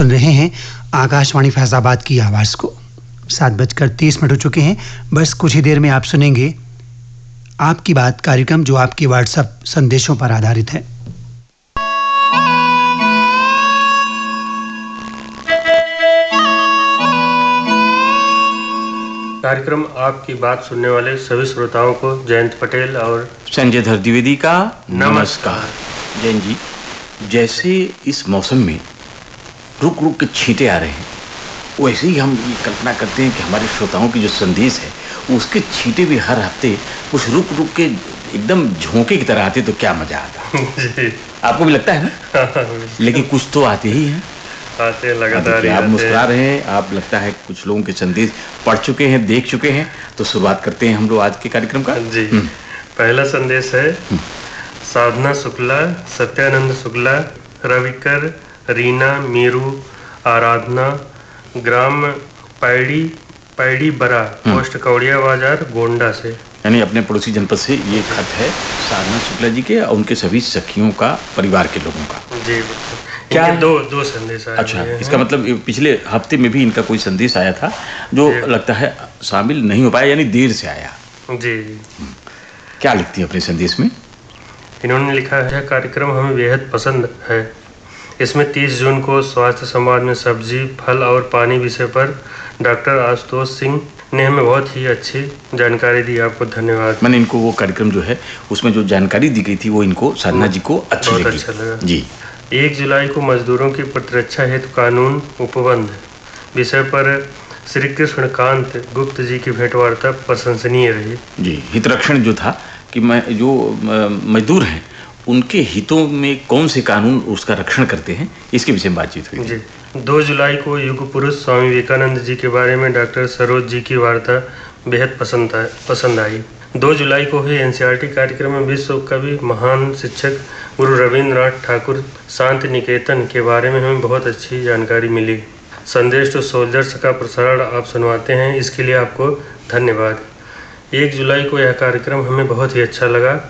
सुन रहे हैं आकाशवाणी फैजाबाद की आवाज को। 7:30 हो चुके हैं। बस कुछ ही देर में आप सुनेंगे आपकी बात कार्यक्रम, जो आपके व्हाट्सएप संदेशों पर आधारित है। कार्यक्रम आपकी बात सुनने वाले सभी श्रोताओं को जयंत पटेल और संजय धर द्विवेदी का नमस्कार। जयंत जी, जैसे इस मौसम में रुक रुक के छींटे आ रहे हैं, वैसे ही हम ये कल्पना करते हैं कि हमारे श्रोताओं की जो संदेश है उसके छींटे भी हर हफ्ते कुछ रुक रुक के एकदम झोंके की तरह आते तो क्या मजा आता। आपको भी लगता है ना? लेकिन कुछ तो आते ही हैं, आते लगातार। आप मुस्कुरा रहे हैं, आप लगता है कुछ लोगों के संदेश पढ़ चुके हैं, देख चुके हैं। तो शुरुआत करते हैं हम लोग आज के कार्यक्रम का। जी, पहला संदेश है साधना शुक्ला, सत्यानंद शुक्ला, रविकर, रीना, मीरू, आराधना, ग्राम पैड़ी बरा, पोस्ट कौड़िया बाजार, गोंडा से। यानी अपने पड़ोसी जनपद से ये खत है साधना शुक्ला जी के और उनके सभी सखियों का, परिवार के लोगों का। जी, क्या दो संदेश आए? अच्छा, इसका मतलब पिछले हफ्ते में भी इनका कोई संदेश आया था जो लगता है शामिल नहीं हो पाया, यानी देर से आया। जी, क्या लिखती है अपने संदेश में? इन्होंने लिखा है, कार्यक्रम हमें बेहद पसंद है। इसमें 30 जून को स्वास्थ्य संवाद में सब्जी, फल और पानी विषय पर डॉक्टर आशुतोष सिंह ने हमें बहुत ही अच्छी जानकारी दी। आपको धन्यवाद। मैंने इनको वो कार्यक्रम जो है उसमें जो जानकारी दी गई थी वो इनको साधना जी को अच्छी लगी। अच्छा लगा जी। 1 जुलाई को मजदूरों की प्रतिरक्षा हेतु कानून उपबंध विषय पर श्री कृष्णकांत गुप्त जी की भेंटवार्ता प्रशंसनीय रही। जी, हितरक्षण जो था कि जो मजदूर हैं उनके हितों में कौन से कानून उसका रक्षण करते हैं, इसके विषय में बातचीत हुई। जी, 2 जुलाई को युग पुरुष स्वामी विवेकानंद जी के बारे में डॉक्टर सरोज जी की वार्ता बेहद पसंद आई। 2 जुलाई को हुए एनसीईआरटी कार्यक्रम में विश्व कवि महान शिक्षक गुरु रविंद्रनाथ ठाकुर शांति निकेतन के बारे में हमें बहुत अच्छी जानकारी मिली। संदेश टू सोल्जर्स का प्रसारण आप सुनवाते हैं, इसके लिए आपको धन्यवाद। 1 जुलाई को यह कार्यक्रम हमें बहुत ही अच्छा लगा।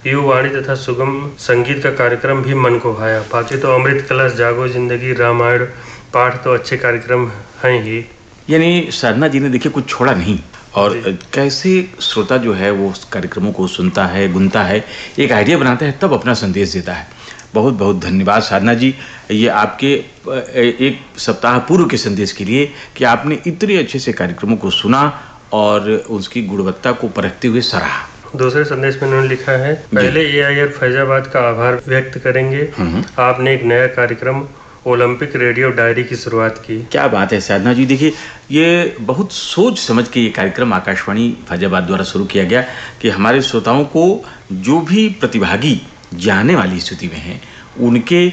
युवाणी तथा सुगम संगीत का कार्यक्रम भी मन को भाया। बाकी तो अमृत कलश, जागो जिंदगी, रामायण पाठ तो अच्छे कार्यक्रम हैं ही। यानी साधना जी ने देखिए कुछ छोड़ा नहीं, और कैसे श्रोता जो है वो उस कार्यक्रमों को सुनता है, गुनता है, एक आइडिया बनाता है, तब अपना संदेश देता है। बहुत बहुत धन्यवाद साधना जी, ये आपके एक सप्ताह पूर्व के संदेश के लिए कि आपने इतने अच्छे से कार्यक्रमों को सुना और उसकी गुणवत्ता को परखते हुए सराहा। दूसरे संदेश में उन्होंने लिखा है, पहले एआईआर फैजाबाद का आभार व्यक्त करेंगे। आपने एक नया कार्यक्रम ओलंपिक रेडियो डायरी की शुरुआत की। क्या बात है साधना जी, देखिए ये बहुत सोच समझ के ये कार्यक्रम आकाशवाणी फैजाबाद द्वारा शुरू किया गया कि हमारे श्रोताओं को जो भी प्रतिभागी जाने वाली स्थिति में हैं उनकी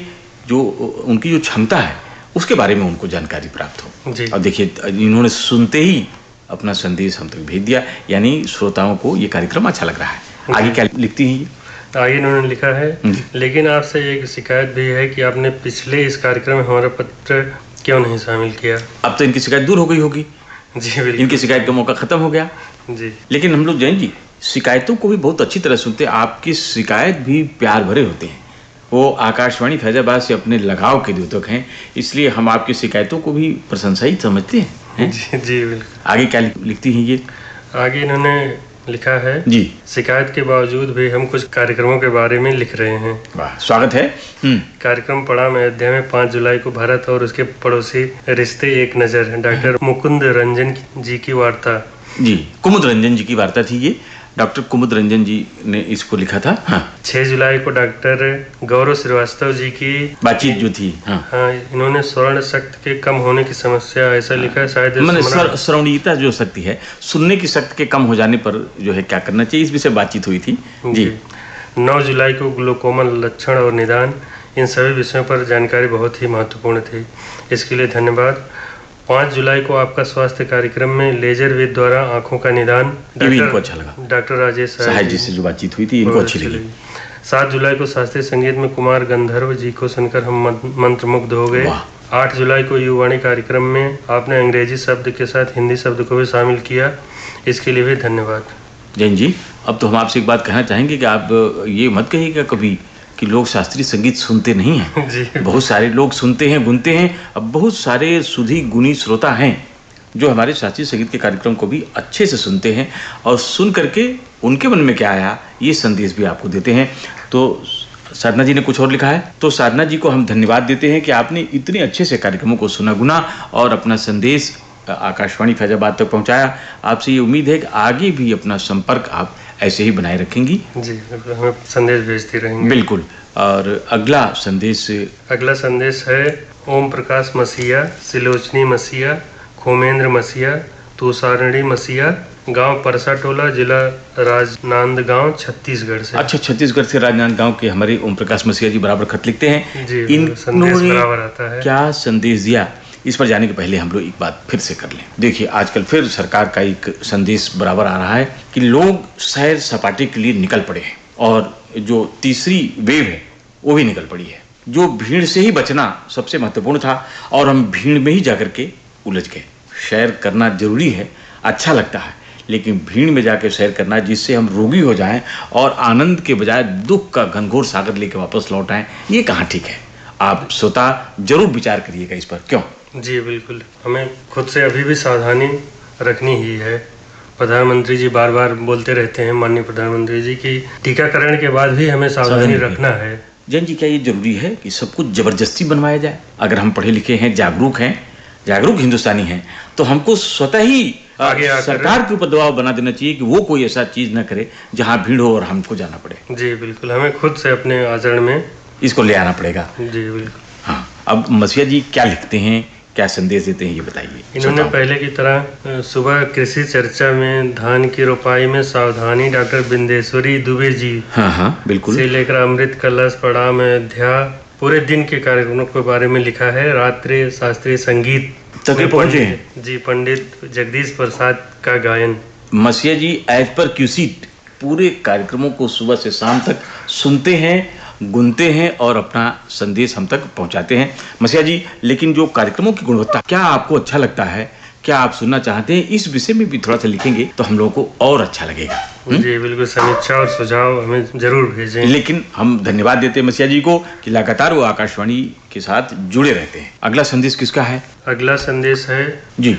जो क्षमता है उसके बारे में उनको जानकारी प्राप्त हो। और देखिए इन्होंने सुनते ही अपना संदेश हम तक भेज दिया, यानी श्रोताओं को ये कार्यक्रम अच्छा लग रहा है। आगे क्या लिखती हैं? आगे इन्होंने लिखा है, लेकिन आपसे एक शिकायत भी है कि आपने पिछले इस कार्यक्रम में हमारा पत्र क्यों नहीं शामिल किया। अब तो इनकी शिकायत दूर हो गई होगी। जी बिल्कुल, इनकी शिकायत का मौका खत्म हो गया। जी, लेकिन हम लोग जैन जी शिकायतों को भी बहुत अच्छी तरह सुनते हैं। आपकी शिकायत भी प्यार भरे होते हैं। वो आकाशवाणी फैजाबाद से अपने लगाव के द्योतक हैं, इसलिए हम आपकी शिकायतों को भी प्रशंसा ही समझते हैं। जी बिल्कुल। आगे क्या लिखती हैं ये? आगे इन्होंने लिखा है, जी, शिकायत के बावजूद भी हम कुछ कार्यक्रमों के बारे में लिख रहे हैं। वाह, स्वागत है। कार्यक्रम पड़ा में अध्याय में 5 जुलाई को भारत और उसके पड़ोसी रिश्ते एक नज़र, डॉक्टर मुकुंद रंजन जी की वार्ता। जी, कुमुद रंजन जी की वार्ता थी ये। डॉक्टर कुमुद रंजन जी ने इसको लिखा था। हाँ। 6 जुलाई को डॉक्टर गौरव श्रीवास्तव जी की बातचीत जो थी। हाँ, इन्होंने स्वर्ण शक्ति के कम होने की समस्या ऐसा लिखा है, शायद मैंने श्रवणीयता जो शक्ति है, सुनने की शक्ति के कम हो जाने पर जो है क्या करना चाहिए, इस विषय बातचीत हुई थी। जी। 9 जुलाई को ग्लूकोमा लक्षण और निदान, इन सभी विषयों पर जानकारी बहुत ही महत्वपूर्ण थी, इसके लिए धन्यवाद। 5 जुलाई को आपका स्वास्थ्य कार्यक्रम में लेजर विद द्वारा आंखों का निदान, इनको अच्छा लगा। डॉक्टर राजेश साहब जी से जो बातचीत हुई थी, इनको अच्छी लगी। 7 जुलाई को शास्त्रीय संगीत में कुमार गंधर्व जी को सुनकर हम मंत्रमुग्ध हो गए। 8 जुलाई को युवाणी कार्यक्रम में आपने अंग्रेजी शब्द के साथ हिंदी शब्द को भी शामिल किया, इसके लिए भी धन्यवाद। जैन जी, अब तो हम आपसे एक बात कहना चाहेंगे कि आप ये मत कहिएगा कभी कि लोग शास्त्रीय संगीत सुनते नहीं हैं। जी बहुत सारे लोग सुनते हैं, गुनते हैं। अब बहुत सारे सुधी गुणी श्रोता हैं जो हमारे शास्त्रीय संगीत के कार्यक्रम को भी अच्छे से सुनते हैं और सुन करके उनके मन में क्या आया ये संदेश भी आपको देते हैं। तो साधना जी ने कुछ और लिखा है, तो साधना जी को हम धन्यवाद देते हैं कि आपने इतने अच्छे से कार्यक्रमों को सुना गुना और अपना संदेश आकाशवाणी फैजाबाद तक पहुंचाया। आपसे ये उम्मीद है कि आगे भी अपना संपर्क आप ऐसे ही बनाए रखेंगी। जी, हमें संदेश भेजती रहेंगे। बिल्कुल। और अगला संदेश है ओम प्रकाश मसीहा, सिलोचनी मसीहा, खोमेंद्र मसीहा, तुषारणी मसीहा, गांव परसा टोला, जिला राजनांदगांव, छत्तीसगढ़ से। अच्छा, छत्तीसगढ़ से राजनांदगांव के हमारे ओम प्रकाश मसीहा जी बराबर खत लिखते हैं। जी, इन्होंने संदेश बराबर आता है। क्या संदेश दिया, इस पर जाने के पहले हम लोग एक बात फिर से कर लें। देखिए, आजकल फिर सरकार का एक संदेश बराबर आ रहा है कि लोग सैर सपाटे के लिए निकल पड़े हैं और जो तीसरी वेव है वो भी निकल पड़ी है। जो भीड़ से ही बचना सबसे महत्वपूर्ण था और हम भीड़ में ही जाकर के उलझ गए। सैर करना जरूरी है, अच्छा लगता है, लेकिन भीड़ में जाकर सैर करना जिससे हम रोगी हो जाएं और आनंद के बजाय दुख का घनघोर सागर लेके वापस लौट आएं, ये कहाँ ठीक है। आप श्रोता जरूर विचार करिएगा इस पर। क्यों? जी बिल्कुल, हमें खुद से अभी भी सावधानी रखनी ही है। प्रधानमंत्री जी बार बार बोलते रहते हैं, माननीय प्रधानमंत्री जी, की टीकाकरण के बाद भी हमें सावधानी रखना है। जैन जी, क्या ये जरूरी है कि सब कुछ जबरदस्ती बनवाया जाए? अगर हम पढ़े लिखे हैं, जागरूक हिंदुस्तानी हैं, तो हमको स्वतः ही आगे सरकार के ऊपर दबाव बना देना चाहिए कि वो कोई ऐसा चीज न करे जहाँ भीड़ हो और हमको जाना पड़े। जी बिल्कुल, हमें खुद से अपने आचरण में इसको ले आना पड़ेगा। जी बिल्कुल। हाँ, अब मसीहा जी क्या लिखते हैं, क्या संदेश देते हैं, ये बताइए। इन्होंने पहले की तरह सुबह कृषि चर्चा में धान की रोपाई में सावधानी, डॉक्टर बिंदेश्वरी दुबे जी हाँ बिल्कुल से लेकर अमृत कलश पड़ाव में अध्याय पूरे दिन के कार्यक्रमों के बारे में लिखा है। रात्रि शास्त्रीय संगीत तक पहुंचे हैं। जी, पंडित जगदीश प्रसाद का गायन। मसीहा जी एज पर क्यूसीट पूरे कार्यक्रमों को सुबह से शाम तक सुनते हैं, गुनते हैं और अपना संदेश हम तक पहुंचाते हैं। मसीहा जी, लेकिन जो कार्यक्रमों की गुणवत्ता, क्या आपको अच्छा लगता है, क्या आप सुनना चाहते हैं, इस विषय में भी थोड़ा सा लिखेंगे तो हम लोगों को और अच्छा लगेगा। जी बिल्कुल, समीक्षा और सुझाव हमें जरूर भेजें। लेकिन हम धन्यवाद देते हैं मसीहा जी को कि लगातार वो आकाशवाणी के साथ जुड़े रहते हैं। अगला संदेश किसका है? अगला संदेश है जी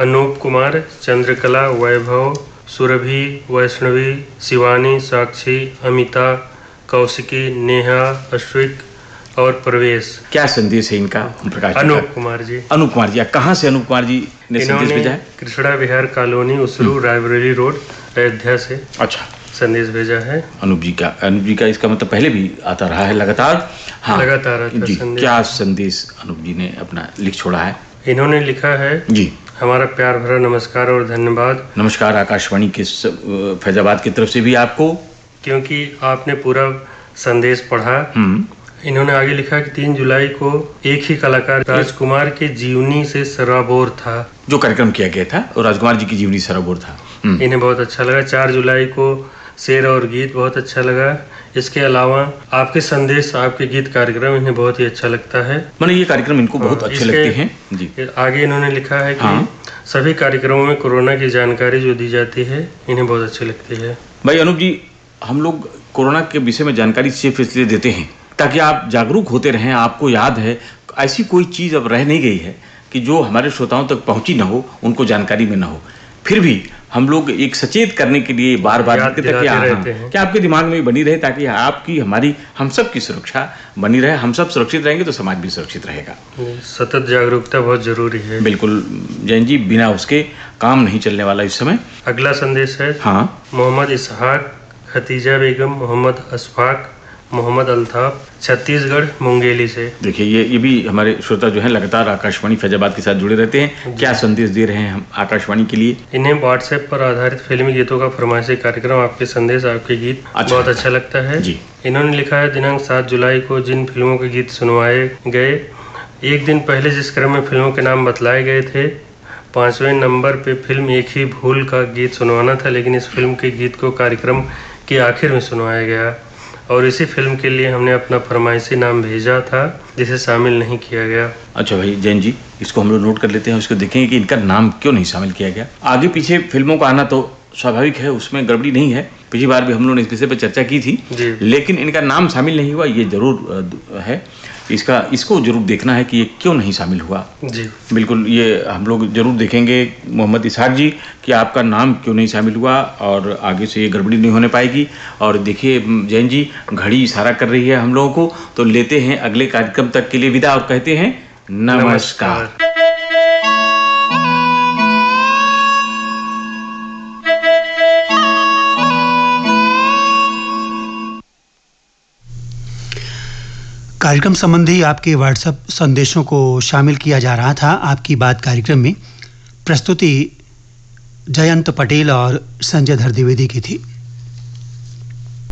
अनूप कुमार, चंद्रकला, वैभव, सुरभि, वैष्णवी, शिवानी, साक्षी, अमिता, कौशिकी, नेहा, अश्विक और प्रवेश। क्या संदेश है इनका? ओम प्रकाश जी अनूप कुमार जी। अनूप कुमार जी, कहाँ से अनूप कुमार जी ने संदेश भेजा है? कृष्णा विहार कॉलोनी, उसरू, रायबरेली रोड, अयोध्या से अच्छा, संदेश भेजा है। अनूप जी का इसका मतलब पहले भी आता रहा है लगातार। हाँ, लगातार आता जी। संदेश। क्या संदेश अनूप जी ने अपना लिख छोड़ा है? इन्होंने लिखा है, जी, हमारा प्यार भरा नमस्कार और धन्यवाद। नमस्कार आकाशवाणी के फैजाबाद की तरफ से भी आपको, क्योंकि आपने पूरा संदेश पढ़ा। इन्होंने आगे लिखा कि 3 जुलाई को एक ही कलाकार राजकुमार के जीवनी से सराबोर था। जो कार्यक्रम किया गया था और राजकुमार जी की जीवनी सराबोर था। इन्हें बहुत अच्छा लगा। 4 जुलाई को शेर और गीत बहुत अच्छा लगा। इसके अलावा आपके संदेश, आपके गीत कार्यक्रम इन्हें बहुत ही अच्छा लगता है। मैंने ये कार्यक्रम इनको बहुत अच्छे लगते हैं। जी, आगे इन्होंने लिखा है कि सभी कार्यक्रमों में कोरोना की जानकारी जो दी जाती है इन्हें बहुत अच्छी लगती है। भाई अनूप जी, हम लोग कोरोना के विषय में जानकारी सिर्फ इसलिए देते हैं ताकि आप जागरूक होते रहें। आपको याद है, ऐसी कोई चीज़ अब रह नहीं गई है कि जो हमारे श्रोताओं तक पहुंची ना हो, उनको जानकारी में ना हो। फिर भी हम लोग एक सचेत करने के लिए बार बार क्या आपके दिमाग में बनी रहे, ताकि आपकी, हमारी, हम सब की सुरक्षा बनी रहे। हम सब सुरक्षित रहेंगे तो समाज भी सुरक्षित रहेगा। सतत जागरूकता बहुत जरूरी है। बिल्कुल जैन जी, बिना उसके काम नहीं चलने वाला इस समय। अगला संदेश है मोहम्मद इसहाक, खतीजा बेगम, मोहम्मद अशफाक, मोहम्मद अल्ताफ, छत्तीसगढ़ मुंगेली से। देखिए, ये भी हमारे श्रोता जो हैं लगातार आकाशवाणी फैजाबाद के साथ जुड़े रहते हैं। क्या संदेश दे रहे हैं हम आकाशवाणी के लिए? इन्हें व्हाट्सएप पर आधारित फिल्मी गीतों का फरमाइशी कार्यक्रम, आपके संदेश, आपके गीत बहुत अच्छा लगता है। जी। इन्होंने लिखा है, दिनांक 7 जुलाई को जिन फिल्मों के गीत सुनवाए गए, एक दिन पहले जिस क्रम में फिल्मों के नाम बतलाए गए थे, 5वें नंबर पे फिल्म एक ही भूल का गीत सुनवाना था, लेकिन इस फिल्म के गीत को कार्यक्रम के आखिर में सुनवाया गया और इसी फिल्म के लिए हमने अपना फरमाइशी नाम भेजा था, जिसे शामिल नहीं किया गया। अच्छा भाई जैन जी, इसको हम लोग नोट कर लेते हैं, उसको देखेंगे कि इनका नाम क्यों नहीं शामिल किया गया। आगे पीछे फिल्मों का आना तो स्वाभाविक है, उसमें गड़बड़ी नहीं है, पिछली बार भी हम लोगों ने इस विषय पर चर्चा की थी, लेकिन इनका नाम शामिल नहीं हुआ। ये जरूर है, इसको जरूर देखना है कि ये क्यों नहीं शामिल हुआ। जी बिल्कुल, ये हम लोग जरूर देखेंगे मोहम्मद इसहाक जी कि आपका नाम क्यों नहीं शामिल हुआ और आगे से ये गड़बड़ी नहीं होने पाएगी। और देखिए जैन जी, घड़ी इशारा कर रही है हम लोगों को, तो लेते हैं अगले कार्यक्रम तक के लिए विदा और कहते हैं नमस्कार। कार्यक्रम संबंधी आपके व्हाट्सएप संदेशों को शामिल किया जा रहा था आपकी बात कार्यक्रम में। प्रस्तुति जयंत पटेल और संजय धर द्विवेदी की थी।